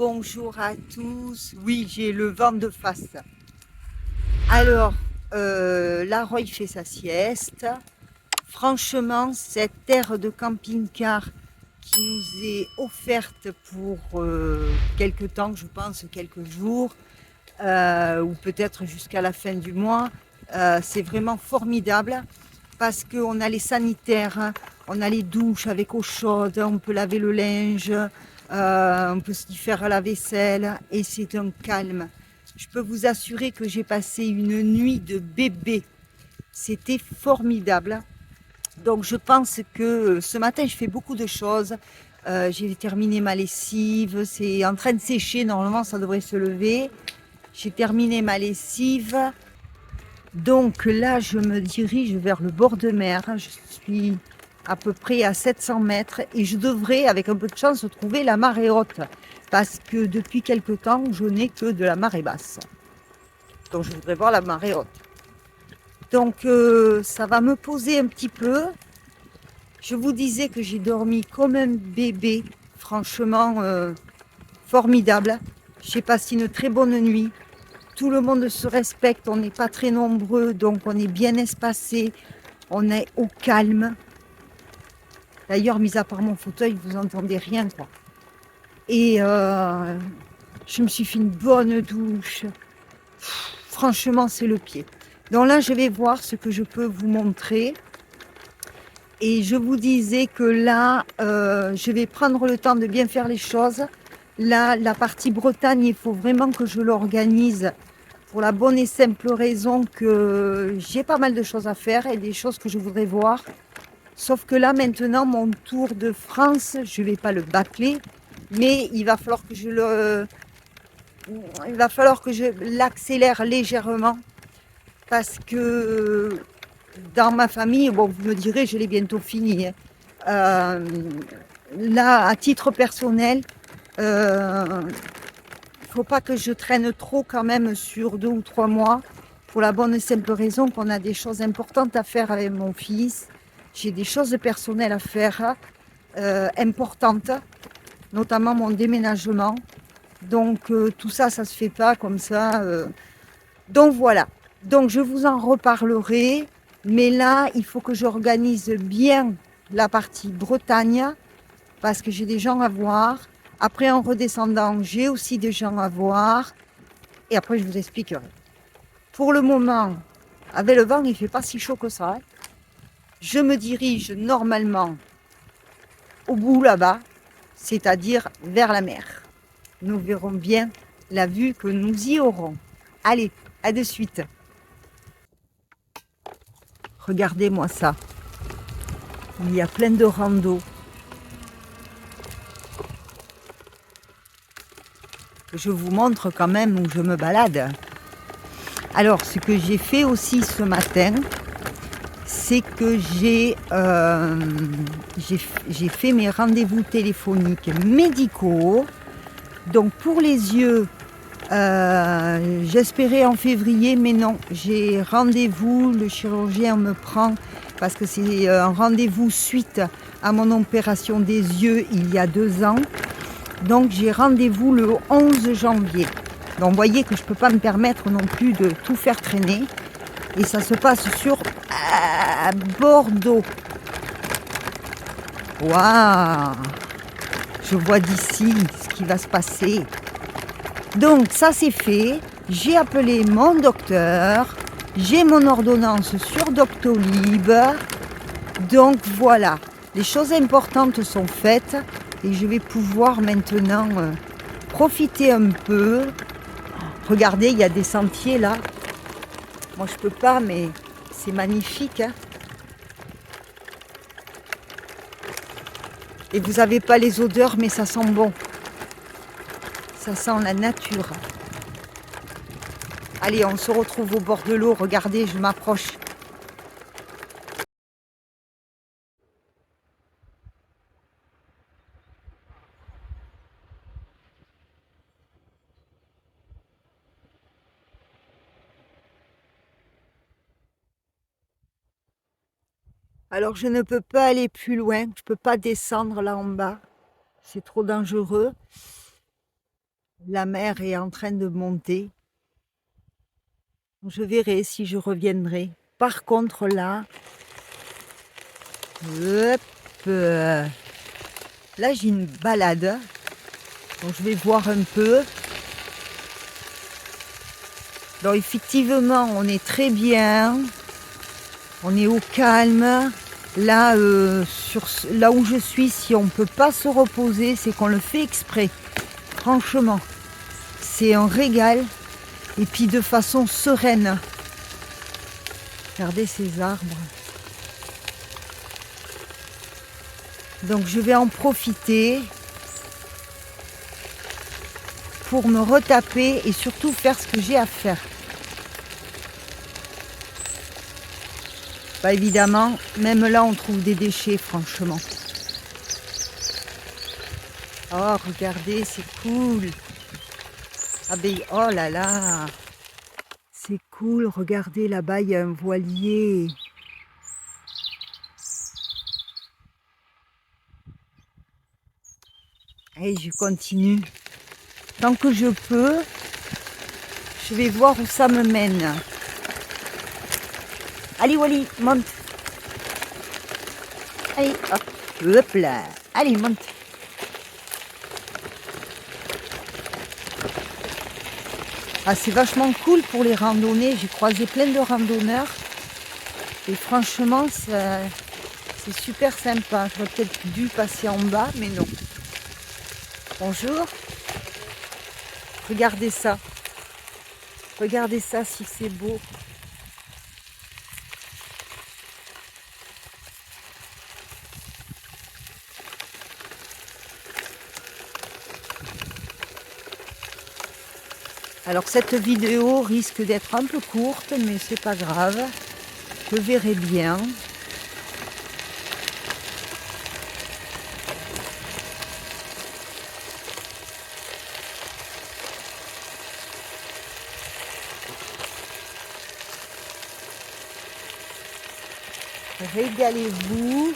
Bonjour à tous. Oui, j'ai le vent de face. Alors, la Roy fait sa sieste. Franchement, cette terre de camping-car qui nous est offerte pour quelque temps, je pense, quelques jours, ou peut-être jusqu'à la fin du mois, c'est vraiment formidable parce qu'on a les sanitaires, hein, on a les douches avec eau chaude, on peut laver le linge, on peut s'y faire la vaisselle et c'est un calme. Je peux vous assurer que j'ai passé une nuit de bébé. C'était formidable. Donc je pense que ce matin je fais beaucoup de choses. J'ai terminé ma lessive, c'est en train de sécher, normalement ça devrait se lever. J'ai terminé ma lessive. Donc là, je me dirige vers le bord de mer. Je suis à peu près à 700 mètres et je devrais, avec un peu de chance, trouver la marée haute. Parce que depuis quelque temps, je n'ai que de la marée basse. Donc je voudrais voir la marée haute. Donc ça va me poser un petit peu. Je vous disais que j'ai dormi comme un bébé. Franchement, formidable. J'ai passé une très bonne nuit. Tout le monde se respecte, on n'est pas très nombreux, donc on est bien espacé, on est au calme. D'ailleurs, mis à part mon fauteuil, vous n'entendez rien, quoi. Et je me suis fait une bonne douche. Franchement, c'est le pied. Donc là, je vais voir ce que je peux vous montrer. Et je vous disais que là, je vais prendre le temps de bien faire les choses. Là, la partie Bretagne, il faut vraiment que je l'organise pour la bonne et simple raison que j'ai pas mal de choses à faire et des choses que je voudrais voir. Sauf que là, maintenant, mon tour de France, je ne vais pas le bâcler, mais il va falloir que je l'accélère légèrement parce que dans ma famille, bon, vous me direz, je l'ai bientôt fini, hein. Là, à titre personnel, faut pas que je traîne trop quand même sur 2 ou 3 mois pour la bonne et simple raison qu'on a des choses importantes à faire avec mon fils. J'ai des choses personnelles à faire importantes, notamment mon déménagement. Donc tout ça, ça se fait pas comme ça. Donc voilà. Donc je vous en reparlerai. Mais là, il faut que j'organise bien la partie Bretagne parce que j'ai des gens à voir. Après, en redescendant, j'ai aussi des gens à voir. Et après, je vous expliquerai. Pour le moment, avec le vent, il ne fait pas si chaud que ça, hein. Je me dirige normalement au bout là-bas, c'est-à-dire vers la mer. Nous verrons bien la vue que nous y aurons. Allez, à de suite. Regardez-moi ça. Il y a plein de randos. Je vous montre quand même où je me balade. Alors, ce que j'ai fait aussi ce matin, c'est que j'ai fait mes rendez-vous téléphoniques médicaux. Donc pour les yeux, j'espérais en février, mais non, j'ai rendez-vous, le chirurgien me prend parce que c'est un rendez-vous suite à mon opération des yeux il y a 2 ans. Donc j'ai rendez-vous le 11 janvier. Donc vous voyez que je ne peux pas me permettre non plus de tout faire traîner. Et ça se passe sur Bordeaux. Waouh! Je vois d'ici ce qui va se passer. Donc ça c'est fait. J'ai appelé mon docteur. J'ai mon ordonnance sur Doctolib. Donc voilà, les choses importantes sont faites. Et je vais pouvoir maintenant profiter un peu. Regardez, il y a des sentiers là. Moi je peux pas, mais c'est magnifique, hein. Et vous n'avez pas les odeurs, mais ça sent bon. Ça sent la nature. Allez, on se retrouve au bord de l'eau. Regardez, je m'approche. Alors je ne peux pas aller plus loin. Je ne peux pas descendre là en bas. C'est trop dangereux. La mer est en train de monter. Je verrai si je reviendrai. Par contre, là, hop, là j'ai une balade. Donc je vais voir un peu. Donc effectivement, on est très bien. On est au calme. Là, là où je suis, si on ne peut pas se reposer, c'est qu'on le fait exprès. Franchement, c'est un régal. Et puis de façon sereine. Regardez ces arbres. Donc je vais en profiter pour me retaper et surtout faire ce que j'ai à faire. Bah évidemment, même là on trouve des déchets, franchement. Oh regardez, c'est cool. Ah ben oh là là, c'est cool, regardez là-bas il y a un voilier. Et je continue. Tant que je peux, je vais voir où ça me mène. Allez Wally, monte. Allez, hop là. Allez, monte. Ah, c'est vachement cool pour les randonnées. J'ai croisé plein de randonneurs. Et franchement, c'est super sympa. J'aurais peut-être dû passer en bas, mais non. Bonjour. Regardez ça. Regardez ça si c'est beau. Alors cette vidéo risque d'être un peu courte, mais c'est pas grave. Je verrai bien. Régalez-vous.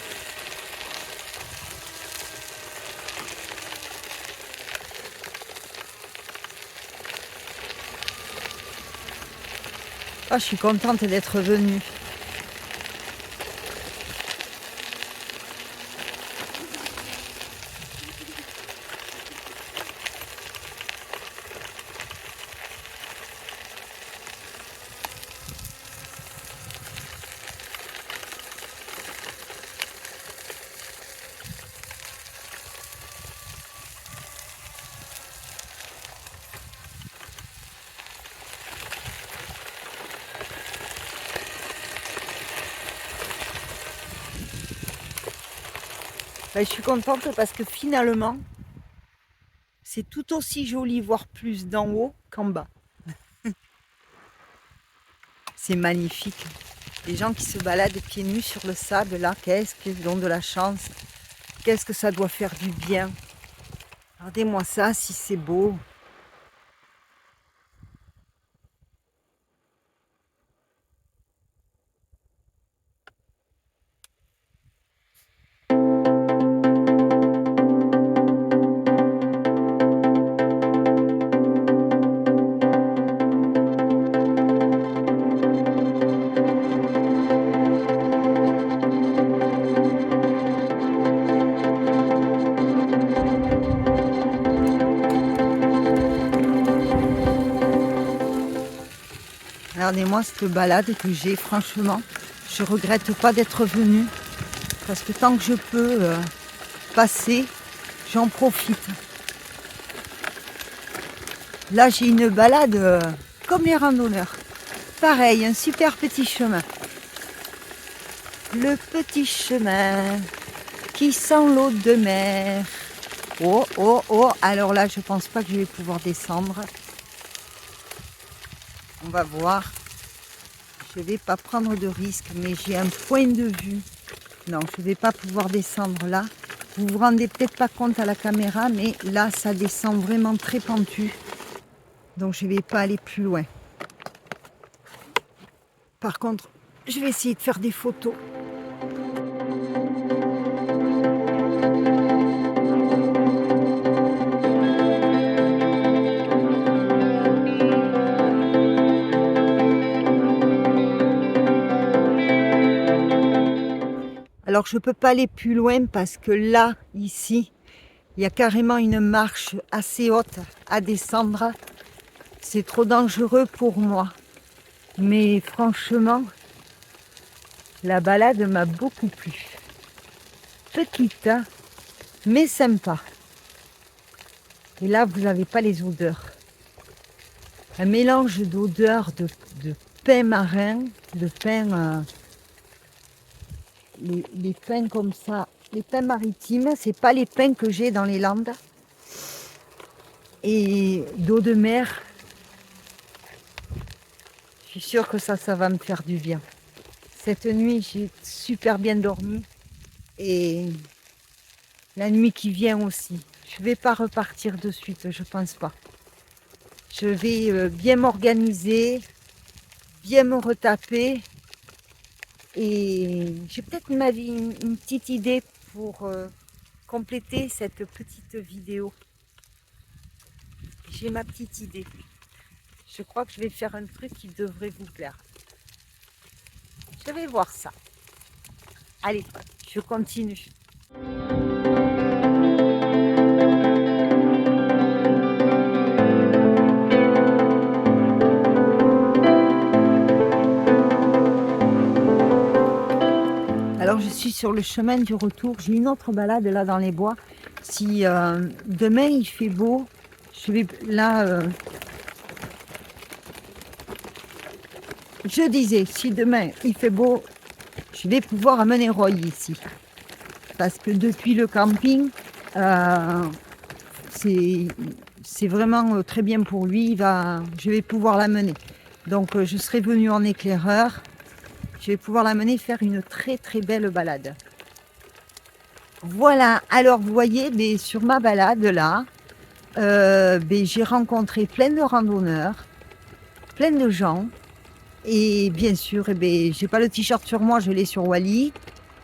Ah, je suis contente d'être venue. Ben, je suis contente parce que finalement, c'est tout aussi joli, voire plus d'en haut qu'en bas. C'est magnifique. Les gens qui se baladent pieds nus sur le sable, là, qu'est-ce qu'ils ont de la chance. Qu'est-ce que ça doit faire du bien. Regardez-moi ça, si c'est beau. Regardez-moi cette balade que j'ai, franchement. Je regrette pas d'être venue. Parce que tant que je peux passer, j'en profite. Là, j'ai une balade comme les randonneurs. Pareil, un super petit chemin. Le petit chemin qui sent l'eau de mer. Oh, oh, oh. Alors là, je pense pas que je vais pouvoir descendre. On va voir. Je vais pas prendre de risque, mais j'ai un point de vue. Non, je vais pas pouvoir descendre là. Vous vous rendez peut-être pas compte à la caméra, mais là, ça descend vraiment très pentu. Donc, je vais pas aller plus loin. Par contre, je vais essayer de faire des photos. Alors je peux pas aller plus loin parce que là, ici, il y a carrément une marche assez haute à descendre. C'est trop dangereux pour moi. Mais franchement, la balade m'a beaucoup plu. Petite, hein, mais sympa. Et là, vous n'avez pas les odeurs. Un mélange d'odeurs de pain marin, de pain, les pains comme ça, les pains maritimes, c'est pas les pains que j'ai dans les Landes. Et d'eau de mer, je suis sûre que ça va me faire du bien. Cette nuit, j'ai super bien dormi. Et la nuit qui vient aussi. Je ne vais pas repartir de suite, je pense pas. Je vais bien m'organiser, bien me retaper. Et j'ai peut-être une petite idée pour compléter cette petite vidéo. J'ai ma petite idée. Je crois que je vais faire un truc qui devrait vous plaire. Je vais voir ça. Allez, je continue. Alors je suis sur le chemin du retour. J'ai une autre balade là dans les bois. Si demain il fait beau, je vais là. Je disais, si demain il fait beau, je vais pouvoir amener Roy ici. Parce que depuis le camping, c'est vraiment très bien pour lui. Je vais pouvoir l'amener. Donc je serai venue en éclaireur. Je vais pouvoir l'amener faire une très très belle balade. Voilà, alors vous voyez, mais sur ma balade là, j'ai rencontré plein de randonneurs, plein de gens. Et bien sûr, j'ai pas le t-shirt sur moi, je l'ai sur Wally.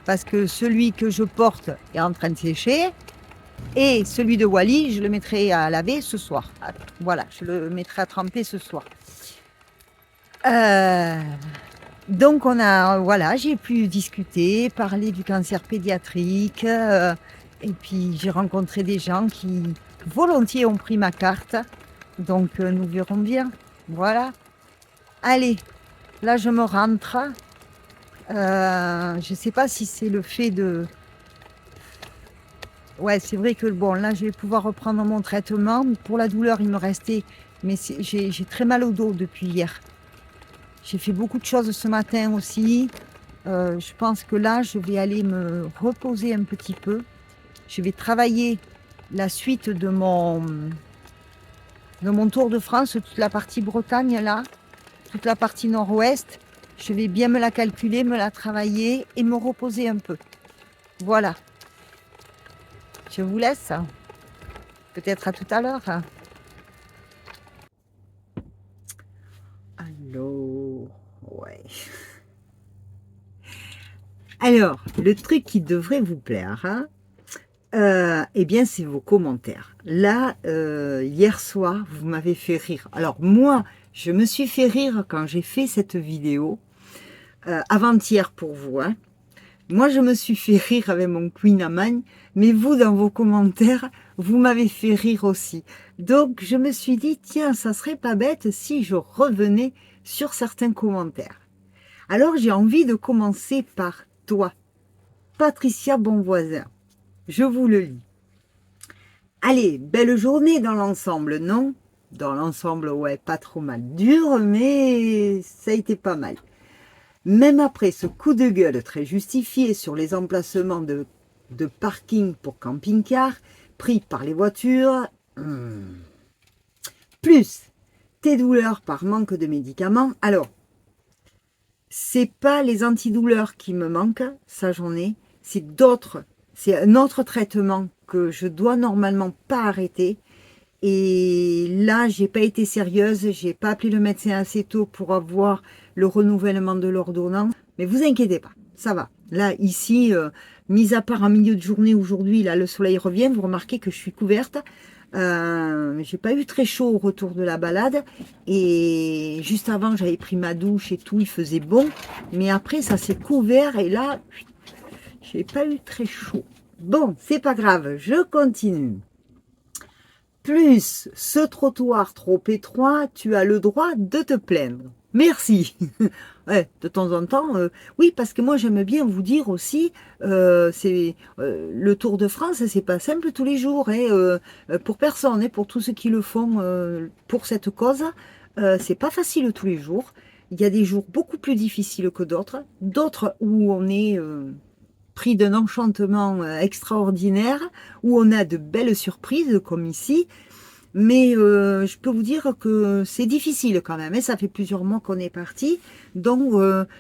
Parce que celui que je porte est en train de sécher. Et celui de Wally, je le mettrai à laver ce soir. Voilà, je le mettrai à tremper ce soir. Donc voilà, j'ai pu discuter, parler du cancer pédiatrique. Et puis j'ai rencontré des gens qui volontiers ont pris ma carte. Donc nous verrons bien. Voilà. Allez, là je me rentre. Je ne sais pas si c'est le fait de... Ouais, c'est vrai que bon, là, je vais pouvoir reprendre mon traitement. Pour la douleur, il me restait... Mais j'ai très mal au dos depuis hier. J'ai fait beaucoup de choses ce matin aussi. Je pense que là, je vais aller me reposer un petit peu. Je vais travailler la suite de mon Tour de France, toute la partie Bretagne, là, toute la partie nord-ouest. Je vais bien me la calculer, me la travailler et me reposer un peu. Voilà. Je vous laisse. Peut-être à tout à l'heure. Allô. Ouais. Alors, le truc qui devrait vous plaire, eh bien, c'est vos commentaires. Là, hier soir, vous m'avez fait rire. Alors, moi, je me suis fait rire quand j'ai fait cette vidéo. Avant-hier pour vous. Hein. Moi, je me suis fait rire avec mon Queen Amman, mais vous, dans vos commentaires, vous m'avez fait rire aussi. Donc, je me suis dit, tiens, ça serait pas bête si je revenais sur certains commentaires. Alors, j'ai envie de commencer par toi, Patricia Bonvoisin. Je vous le lis. Allez, belle journée dans l'ensemble, non? Dans l'ensemble, ouais, pas trop mal. Dur, mais ça a été pas mal. Même après ce coup de gueule très justifié sur les emplacements de parking pour camping-car pris par les voitures, plus tes douleurs par manque de médicaments, alors, c'est pas les antidouleurs qui me manquent, ça j'en ai, c'est un autre traitement que je dois normalement pas arrêter. Et là, j'ai pas été sérieuse, j'ai pas appelé le médecin assez tôt pour avoir le renouvellement de l'ordonnance. Mais vous inquiétez pas, ça va. Là, ici, mis à part en milieu de journée aujourd'hui, là, le soleil revient. Vous remarquez que je suis couverte. J'ai pas eu très chaud au retour de la balade. Et juste avant, j'avais pris ma douche et tout, il faisait bon. Mais après, ça s'est couvert et là, j'ai pas eu très chaud. Bon, c'est pas grave, je continue. Plus ce trottoir trop étroit, tu as le droit de te plaindre. Merci. Ouais, de temps en temps, oui, parce que moi j'aime bien vous dire aussi, c'est le Tour de France, c'est pas simple tous les jours, hein, pour personne, hein, pour tous ceux qui le font pour cette cause, c'est pas facile tous les jours. Il y a des jours beaucoup plus difficiles que d'autres, d'autres où on est pris d'un enchantement extraordinaire, où on a de belles surprises comme ici. Mais je peux vous dire que c'est difficile quand même, hein. Ça fait plusieurs mois qu'on est parti, donc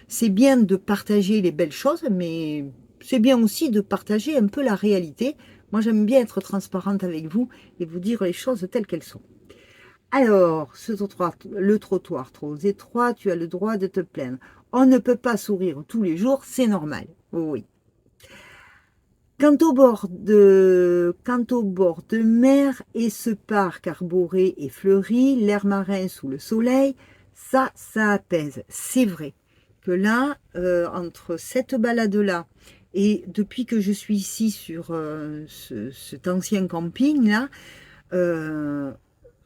c'est bien de partager les belles choses, mais c'est bien aussi de partager un peu la réalité. Moi, j'aime bien être transparente avec vous et vous dire les choses telles qu'elles sont. Alors, le trottoir trop étroit, tu as le droit de te plaindre. On ne peut pas sourire tous les jours, c'est normal. Oui. Quant au bord de mer et ce parc arboré et fleuri, l'air marin sous le soleil, ça apaise. C'est vrai que là, entre cette balade-là et depuis que je suis ici sur cet ancien camping-là,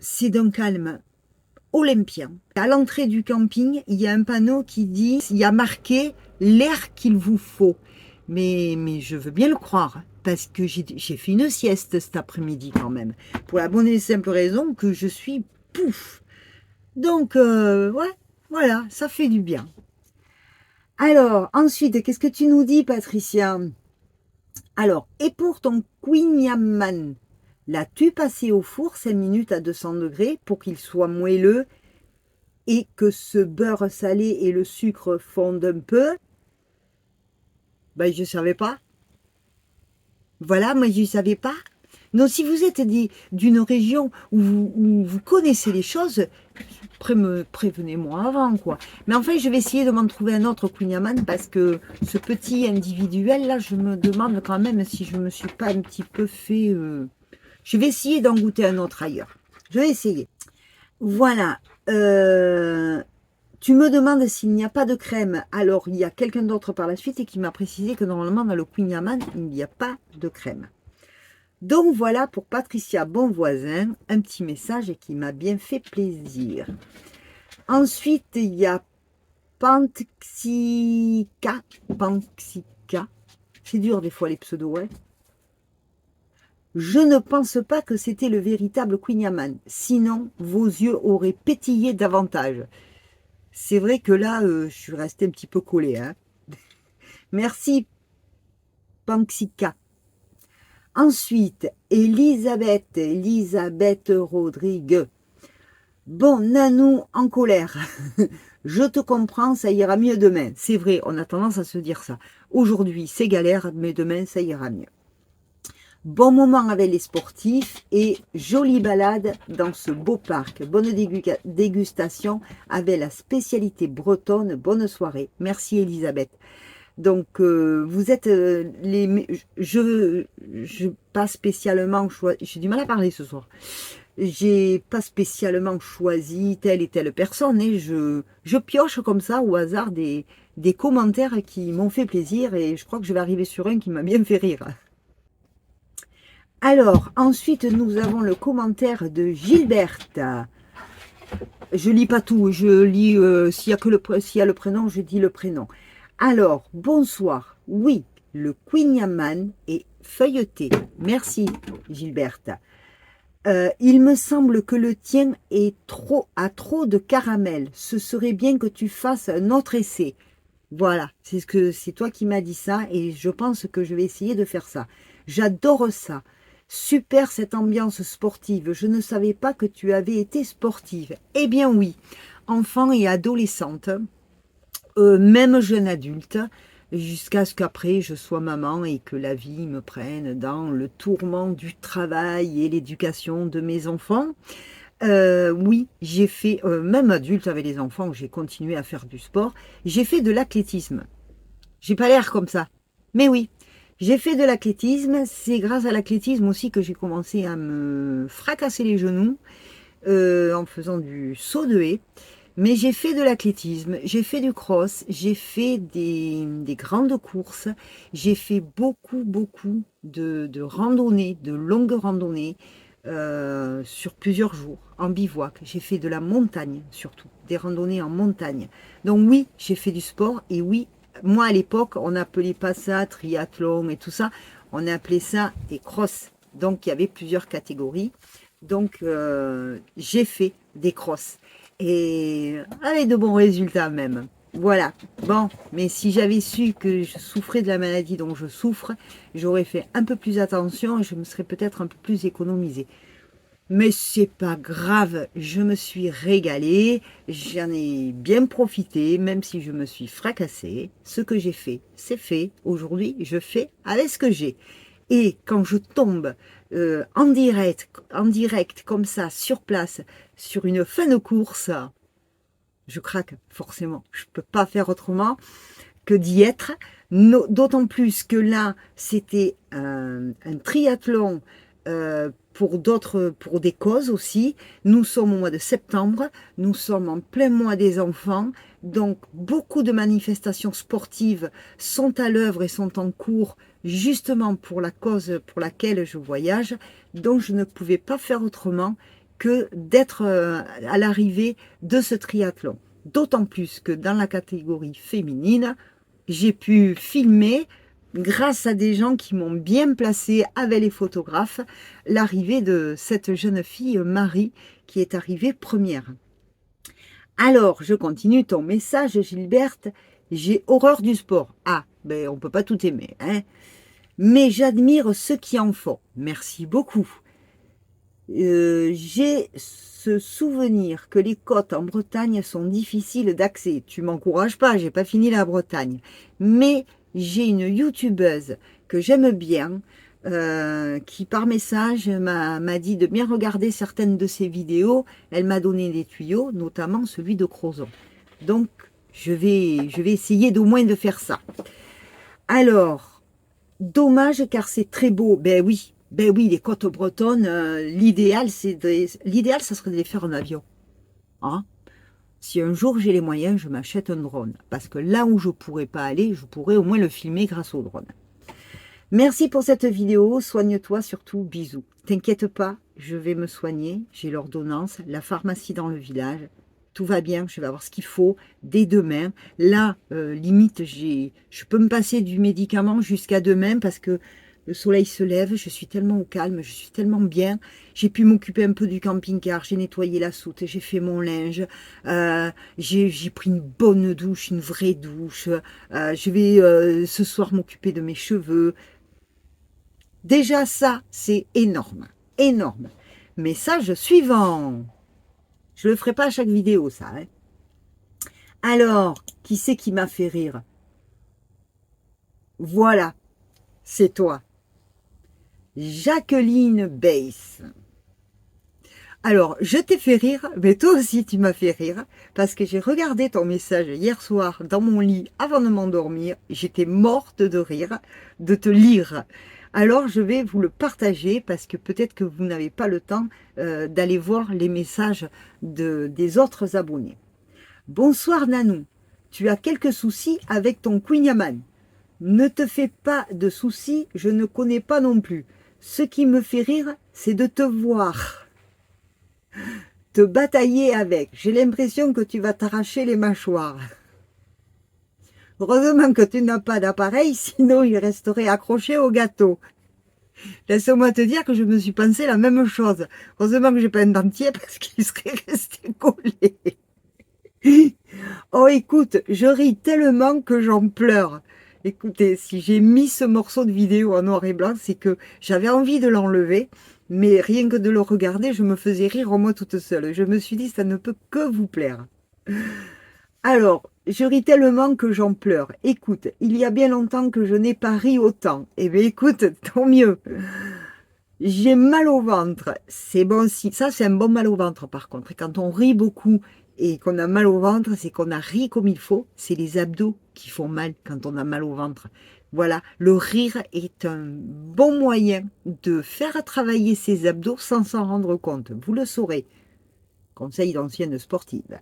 c'est d'un calme olympien. À l'entrée du camping, il y a un panneau qui dit, il y a marqué l'air qu'il vous faut. Mais je veux bien le croire, parce que j'ai fait une sieste cet après-midi quand même, pour la bonne et simple raison que je suis pouf. Donc, ouais, voilà, ça fait du bien. Alors, ensuite, qu'est-ce que tu nous dis, Patricia? Alors, et pour ton kouign-amann, l'as-tu passé au four 5 minutes à 200 degrés pour qu'il soit moelleux et que ce beurre salé et le sucre fondent un peu? Ben, je ne savais pas. Voilà, moi, je ne savais pas. Donc, si vous êtes d'une région où vous connaissez les choses, prévenez-moi avant, quoi. Mais enfin, je vais essayer de m'en trouver un autre kouign-amann parce que ce petit individuel, là, je me demande quand même si je ne me suis pas un petit peu fait... Je vais essayer d'en goûter un autre ailleurs. Je vais essayer. Voilà. Tu me demandes s'il n'y a pas de crème. Alors, il y a quelqu'un d'autre par la suite et qui m'a précisé que normalement, dans le kouign-amann, il n'y a pas de crème. Donc, voilà pour Patricia Bonvoisin, un petit message qui m'a bien fait plaisir. Ensuite, il y a Panxika. C'est dur des fois les pseudos, ouais. Je ne pense pas que c'était le véritable kouign-amann. Sinon, vos yeux auraient pétillé davantage. C'est vrai que là, je suis restée un petit peu collée. Hein. Merci, Panxika. Ensuite, Elisabeth Rodrigue. Bon, Nanou en colère. Je te comprends, ça ira mieux demain. C'est vrai, on a tendance à se dire ça. Aujourd'hui, c'est galère, mais demain, ça ira mieux. Bon moment avec les sportifs et jolie balade dans ce beau parc. Bonne dégustation avec la spécialité bretonne. Bonne soirée. Merci Elisabeth. Donc vous êtes je pas spécialement choisi. J'ai du mal à parler ce soir. J'ai pas spécialement choisi telle et telle personne. Et je pioche comme ça au hasard des commentaires qui m'ont fait plaisir et je crois que je vais arriver sur un qui m'a bien fait rire. Alors, ensuite, nous avons le commentaire de Gilberte. Je lis pas tout, je lis, s'il y a le prénom, je dis le prénom. Alors, bonsoir. Oui, le kouign-amann est feuilleté. Merci, Gilberte. Il me semble que le tien a trop de caramel. Ce serait bien que tu fasses un autre essai. Voilà, c'est toi qui m'as dit ça et je pense que je vais essayer de faire ça. J'adore ça. Super cette ambiance sportive. Je ne savais pas que tu avais été sportive. Eh bien oui, enfant et adolescente, même jeune adulte, jusqu'à ce qu'après je sois maman et que la vie me prenne dans le tourment du travail et l'éducation de mes enfants. Oui, j'ai fait, même adulte avec les enfants, j'ai continué à faire du sport. J'ai fait de l'athlétisme. J'ai pas l'air comme ça, mais oui. J'ai fait de l'athlétisme, c'est grâce à l'athlétisme aussi que j'ai commencé à me fracasser les genoux en faisant du saut de haie. Mais j'ai fait de l'athlétisme, j'ai fait du cross, j'ai fait des grandes courses, j'ai fait beaucoup de randonnées, de longues randonnées sur plusieurs jours, en bivouac. J'ai fait de la montagne surtout, des randonnées en montagne. Donc oui, j'ai fait du sport et oui, moi à l'époque, on n'appelait pas ça triathlon et tout ça, on appelait ça des crosses. Donc il y avait plusieurs catégories. Donc j'ai fait des crosses et avec de bons résultats même. Voilà. Bon, mais si j'avais su que je souffrais de la maladie dont je souffre, j'aurais fait un peu plus attention et je me serais peut-être un peu plus économisée. Mais c'est pas grave, je me suis régalée, j'en ai bien profité, même si je me suis fracassée. Ce que j'ai fait, c'est fait. Aujourd'hui, je fais avec ce que j'ai. Et quand je tombe en direct comme ça, sur place, sur une fin de course, je craque forcément. Je ne peux pas faire autrement que d'y être. D'autant plus que là, c'était un triathlon pour des causes aussi. Nous sommes au mois de septembre, nous sommes en plein mois des enfants, donc beaucoup de manifestations sportives sont à l'œuvre et sont en cours justement pour la cause pour laquelle je voyage, donc je ne pouvais pas faire autrement que d'être à l'arrivée de ce triathlon. D'autant plus que dans la catégorie féminine, j'ai pu filmer, grâce à des gens qui m'ont bien placé avec les photographes, l'arrivée de cette jeune fille Marie qui est arrivée première. Alors, je continue ton message, Gilberte. J'ai horreur du sport. Ah, ben on peut pas tout aimer, hein. Mais j'admire ceux qui en font. Merci beaucoup. J'ai ce souvenir que les côtes en Bretagne sont difficiles d'accès. Tu m'encourages pas, j'ai pas fini la Bretagne. Mais j'ai une youtubeuse que j'aime bien, qui par message m'a dit de bien regarder certaines de ses vidéos. Elle m'a donné des tuyaux, notamment celui de Crozon. Donc, je vais essayer d'au moins de faire ça. Alors, dommage car c'est très beau. Ben oui, les côtes bretonnes, l'idéal, ça serait de les faire en avion. Hein? Si un jour j'ai les moyens, je m'achète un drone. Parce que là où je pourrais pas aller, je pourrais au moins le filmer grâce au drone. Merci pour cette vidéo. Soigne-toi surtout. Bisous. T'inquiète pas, je vais me soigner. J'ai l'ordonnance, la pharmacie dans le village. Tout va bien, je vais avoir ce qu'il faut dès demain. Là, limite, je peux me passer du médicament jusqu'à demain parce que le soleil se lève, je suis tellement au calme, je suis tellement bien. J'ai pu m'occuper un peu du camping-car, j'ai nettoyé la soute, j'ai fait mon linge, j'ai pris une bonne douche, une vraie douche. Je vais ce soir m'occuper de mes cheveux. Déjà ça, c'est énorme, énorme. Message suivant. Je le ferai pas à chaque vidéo, ça. Hein. Alors, qui c'est qui m'a fait rire? Voilà, c'est toi. Jacqueline Bass. Alors, je t'ai fait rire, mais toi aussi tu m'as fait rire, parce que j'ai regardé ton message hier soir dans mon lit avant de m'endormir. J'étais morte de rire de te lire. Alors, je vais vous le partager, parce que peut-être que vous n'avez pas le temps d'aller voir les messages des autres abonnés. Bonsoir Nanou, tu as quelques soucis avec ton Queen Yaman. Ne te fais pas de soucis, je ne connais pas non plus. Ce qui me fait rire, c'est de te voir te batailler avec. J'ai l'impression que tu vas t'arracher les mâchoires. Heureusement que tu n'as pas d'appareil, sinon il resterait accroché au gâteau. Laisse-moi te dire que je me suis pensé la même chose. Heureusement que j'ai pas un dentier parce qu'il serait resté collé. Oh écoute, je ris tellement que j'en pleure. Écoutez, si j'ai mis ce morceau de vidéo en noir et blanc, c'est que j'avais envie de l'enlever, mais rien que de le regarder, je me faisais rire en moi toute seule. Je me suis dit, ça ne peut que vous plaire. Alors, je ris tellement que j'en pleure. Écoute, il y a bien longtemps que je n'ai pas ri autant. Eh bien écoute, tant mieux. J'ai mal au ventre. C'est bon si. Ça, c'est un bon mal au ventre par contre. Et quand on rit beaucoup et qu'on a mal au ventre, c'est qu'on a ri comme il faut. C'est les abdos qui font mal quand on a mal au ventre. Voilà, le rire est un bon moyen de faire travailler ses abdos sans s'en rendre compte. Vous le saurez. Conseil d'ancienne sportive.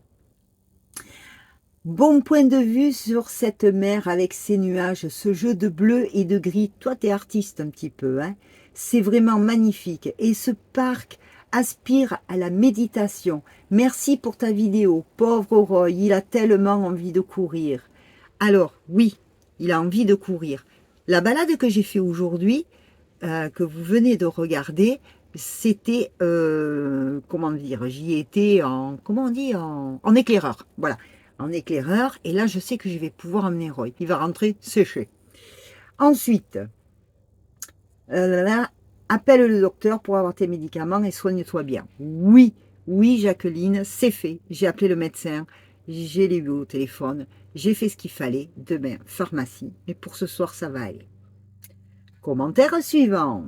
Bon point de vue sur cette mer avec ses nuages, ce jeu de bleu et de gris. Toi, t'es artiste un petit peu, hein. C'est vraiment magnifique. Et ce parc aspire à la méditation. Merci pour ta vidéo. Pauvre Roy, il a tellement envie de courir. Alors, oui, il a envie de courir. La balade que j'ai fait aujourd'hui, que vous venez de regarder, c'était, comment dire, j'y étais en, comment on dit, en éclaireur. Voilà, en éclaireur. Et là, je sais que je vais pouvoir emmener Roy. Il va rentrer séché. Ensuite, là, appelle le docteur pour avoir tes médicaments et soigne-toi bien. Oui, oui, Jacqueline, c'est fait. J'ai appelé le médecin, j'ai les eu au téléphone, j'ai fait ce qu'il fallait. Demain, pharmacie. Et pour ce soir, ça va aller. Commentaire suivant.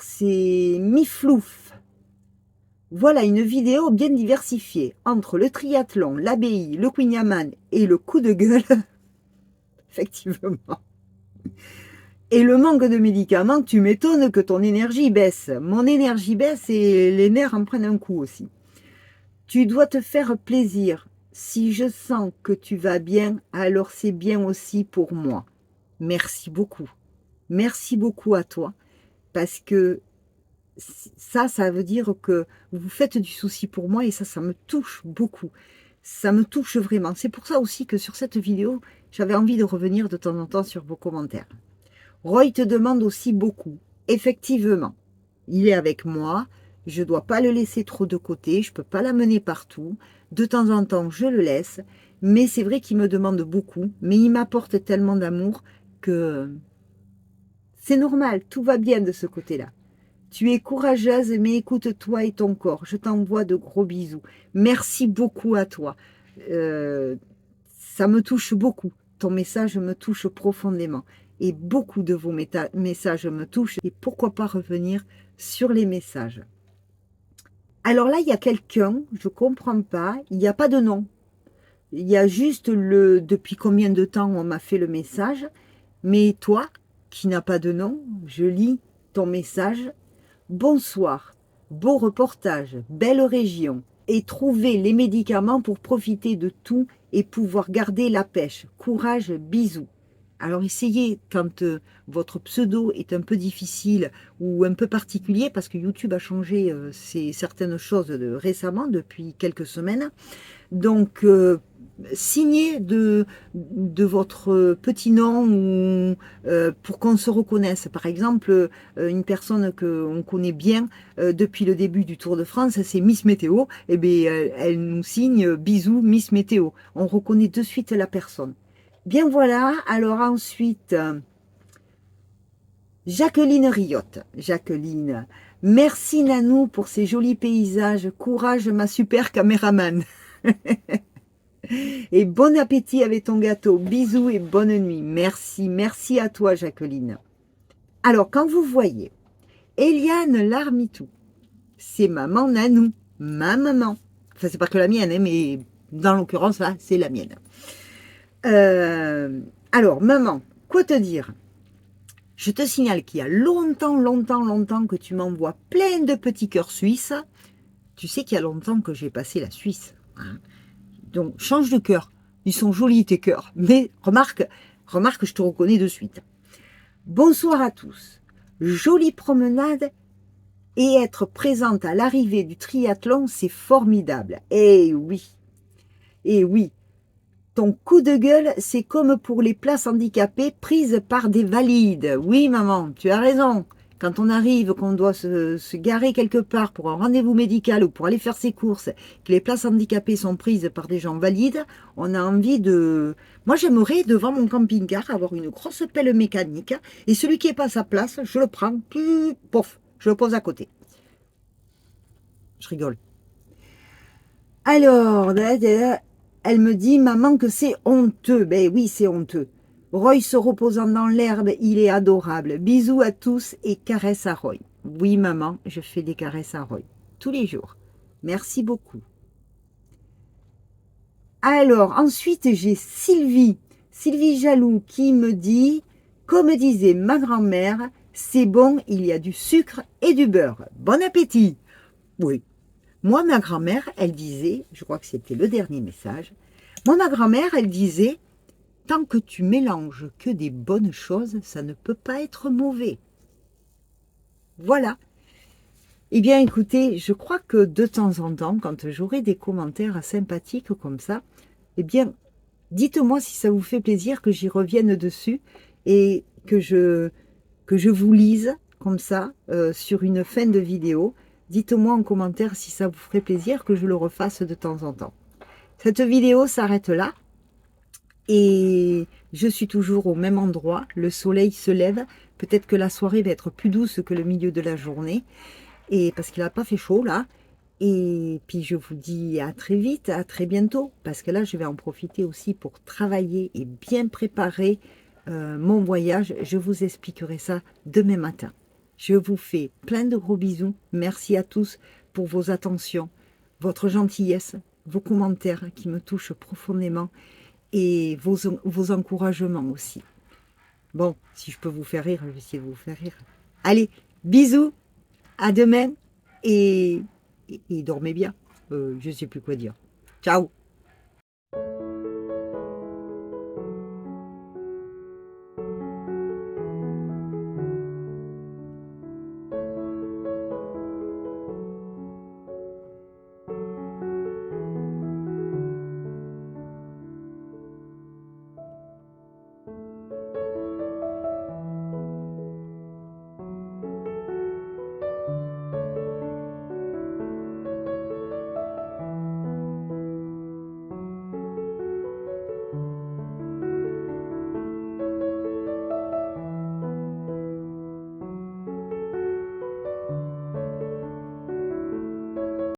C'est Miflouf. Voilà une vidéo bien diversifiée. Entre le triathlon, l'abbaye, le Queen Yaman et le coup de gueule. Effectivement. Et le manque de médicaments, tu m'étonnes que ton énergie baisse. Mon énergie baisse et les nerfs en prennent un coup aussi. Tu dois te faire plaisir. Si je sens que tu vas bien, alors c'est bien aussi pour moi. Merci beaucoup. Merci beaucoup à toi. Parce que ça veut dire que vous faites du souci pour moi et ça me touche beaucoup. Ça me touche vraiment. C'est pour ça aussi que sur cette vidéo, j'avais envie de revenir de temps en temps sur vos commentaires. Roy te demande aussi beaucoup. Effectivement, il est avec moi. Je ne dois pas le laisser trop de côté. Je ne peux pas l'amener partout. De temps en temps, je le laisse. Mais c'est vrai qu'il me demande beaucoup. Mais il m'apporte tellement d'amour que c'est normal. Tout va bien de ce côté-là. Tu es courageuse, mais écoute-toi et ton corps. Je t'envoie de gros bisous. Merci beaucoup à toi. Ça me touche beaucoup. Ton message me touche profondément. Et beaucoup de vos messages me touchent. Et pourquoi pas revenir sur les messages. Alors là, il y a quelqu'un, je ne comprends pas, il n'y a pas de nom. Il y a juste le depuis combien de temps on m'a fait le message. Mais toi, qui n'as pas de nom, je lis ton message. Bonsoir, beau reportage, belle région, et trouver les médicaments pour profiter de tout et pouvoir garder la pêche. Courage, bisous. Alors essayez, quand votre pseudo est un peu difficile ou un peu particulier, parce que YouTube a changé certaines choses récemment, depuis quelques semaines, donc signez de votre petit nom ou, pour qu'on se reconnaisse. Par exemple, une personne qu'on connaît bien depuis le début du Tour de France, c'est Miss Météo. Eh bien, elle nous signe bisous Miss Météo. On reconnaît de suite la personne. Bien voilà, alors ensuite, Jacqueline Riotte. Jacqueline, merci Nanou pour ces jolis paysages. Courage ma super caméraman. Et bon appétit avec ton gâteau. Bisous et bonne nuit. Merci, merci à toi Jacqueline. Alors quand vous voyez Eliane Larmitou, c'est maman Nanou, ma maman. Enfin c'est pas que la mienne, hein, mais dans l'occurrence là c'est la mienne. Alors maman, quoi te dire? Je te signale qu'il y a longtemps que tu m'envoies plein de petits cœurs suisses. Tu sais qu'il y a longtemps que j'ai passé la Suisse, hein. Donc, change de cœur. Ils sont jolis, tes cœurs. Mais remarque, je te reconnais de suite. Bonsoir à tous. Jolie promenade et être présente à l'arrivée du triathlon, c'est formidable. Eh oui. Eh oui. Ton coup de gueule, c'est comme pour les places handicapées prises par des valides. Oui, maman, tu as raison. Quand on arrive, qu'on doit se garer quelque part pour un rendez-vous médical ou pour aller faire ses courses, que les places handicapées sont prises par des gens valides, on a envie de... Moi, j'aimerais, devant mon camping-car, avoir une grosse pelle mécanique, et celui qui n'est pas à sa place, je le prends, pof, je le pose à côté. Je rigole. Alors, elle me dit, maman, que c'est honteux. Ben oui, c'est honteux. Roy se reposant dans l'herbe, il est adorable. Bisous à tous et caresses à Roy. Oui, maman, je fais des caresses à Roy. Tous les jours. Merci beaucoup. Alors, ensuite, j'ai Sylvie Jaloux, qui me dit, comme disait ma grand-mère, c'est bon, il y a du sucre et du beurre. Bon appétit. Oui. Moi, ma grand-mère, elle disait, je crois que c'était le dernier message, Moi, ma grand-mère, elle disait, tant que tu mélanges que des bonnes choses, ça ne peut pas être mauvais. Voilà. Eh bien, écoutez, je crois que de temps en temps, quand j'aurai des commentaires sympathiques comme ça, eh bien, dites-moi si ça vous fait plaisir que j'y revienne dessus et que je vous lise comme ça sur une fin de vidéo. Dites-moi en commentaire si ça vous ferait plaisir que je le refasse de temps en temps. Cette vidéo s'arrête là et je suis toujours au même endroit. Le soleil se lève. Peut-être que la soirée va être plus douce que le milieu de la journée et parce qu'il n'a pas fait chaud là. Et puis je vous dis à très vite, à très bientôt, parce que là je vais en profiter aussi pour travailler et bien préparer mon voyage. Je vous expliquerai ça demain matin. Je vous fais plein de gros bisous. Merci à tous pour vos attentions, votre gentillesse, vos commentaires qui me touchent profondément et vos encouragements aussi. Bon, si je peux vous faire rire, je vais essayer de vous faire rire. Allez, bisous, à demain et dormez bien. Je ne sais plus quoi dire. Ciao.